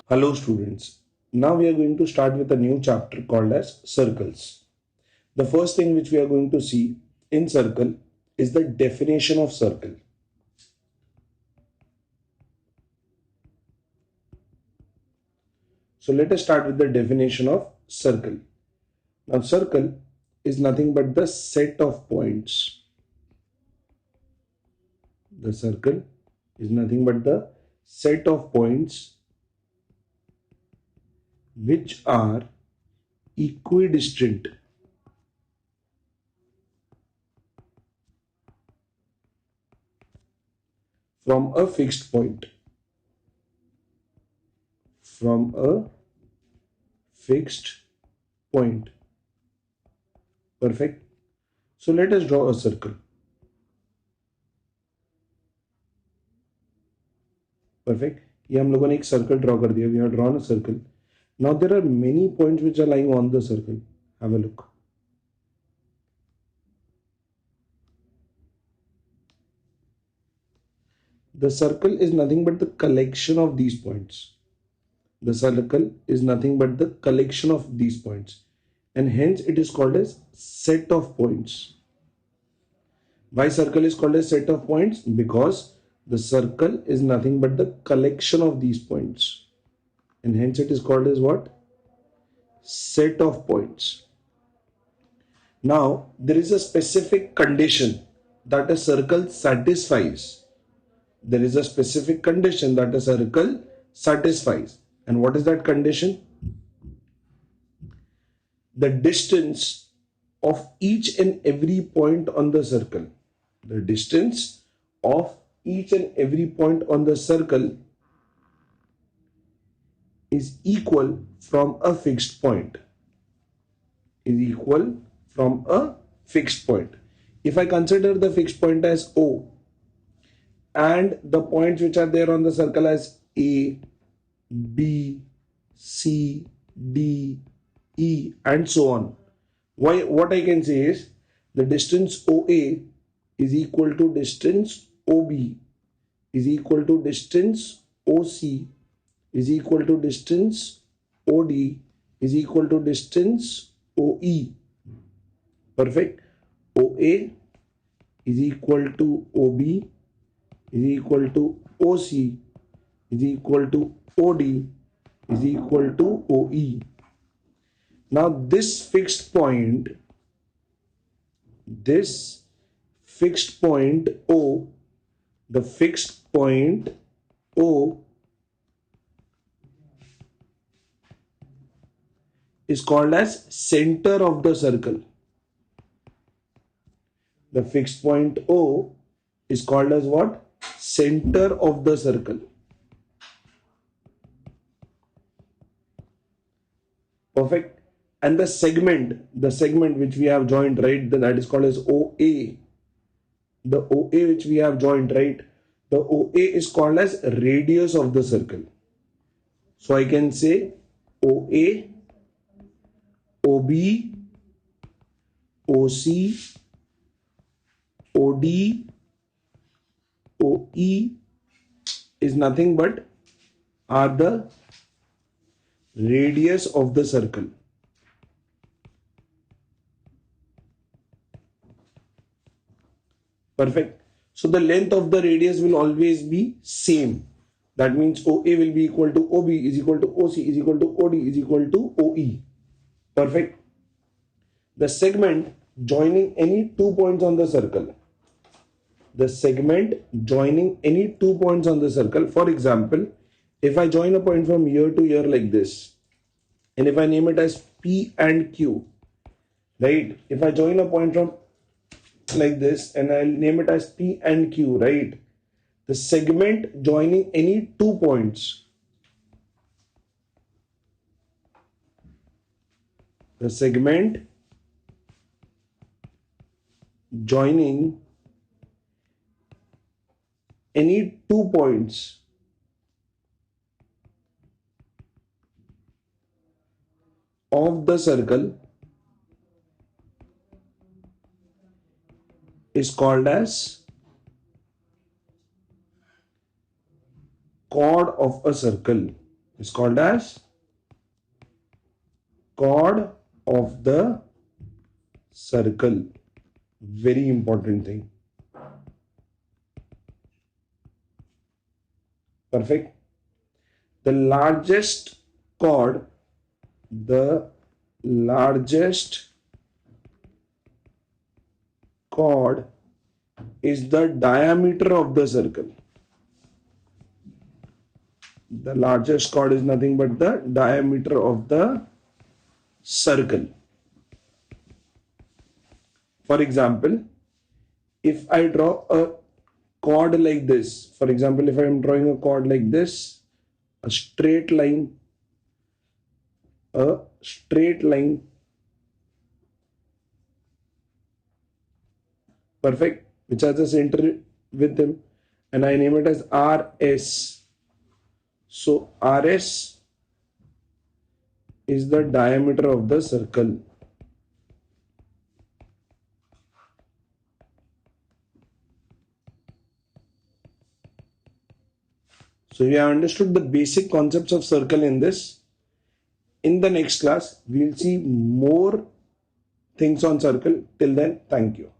Hello students. Now we are going to start with a new chapter called as circles. The first thing which we are going to see in circle is the definition of circle. So let us start with the definition of circle. Now circle is nothing but the set of points. The circle is nothing but the set of points which are equidistant from a fixed point. From a fixed point. Perfect. So let us draw a circle. Perfect. ये हम लोगों ने एक circle draw कर दिया. We have drawn a circle. Now there are many points which are lying on the circle. Have a look. The circle is nothing but the collection of these points. The circle is nothing but the collection of these points, and hence it is called as set of points. Why circle is called as set of points? Because the circle is nothing but the collection of these points, and hence it is called as what? Set of points. Now there is a specific condition that a circle satisfies. There is a specific condition that a circle satisfies. And what is that condition? The distance of each and every point on the circle. The distance of each and every point on the circle is equal from a fixed point. Is equal from a fixed point. If I consider the fixed point as O and the points which are there on the circle as A, B, C, D, E and so on. What I can say is the distance OA is equal to distance OB is equal to distance OC is equal to distance OD is equal to distance OE. Perfect. OA is equal to OB is equal to OC is equal to OD is equal to OE. Now this fixed point O, the fixed point O is called as center of the circle. The fixed point O is called as what? Center of the circle. Perfect. And the segment which we have joined, right, that is called as OA. The OA which we have joined, right, the OA is called as radius of the circle. So I can say OA, OB, OC, OD, OE is nothing but are the radius of the circle. Perfect. So the length of the radius will always be same. That means OA will be equal to OB is equal to OC is equal to OD is equal to OE. Perfect. The segment joining any 2 points on the circle. The segment joining any 2 points on the circle. For example, if I join a point from here to here like this, and if I name it as P and Q, right? If I join a point from like this and I'll name it as P and Q, right? The segment joining any 2 points. The segment joining any 2 points of the circle is called as chord of a circle. is called as chord of the circle. Very important thing. Perfect. The largest chord is the diameter of the circle. The largest chord is nothing but the diameter of the circle. For example, if I draw a chord like this, for example, if I am drawing a chord like this, a straight line, perfect, which has a center with them, and I name it as RS. So RS is the diameter of the circle. So you have understood the basic concepts of circle in this. In the next class, we'll see more things on circle. Till then, thank you.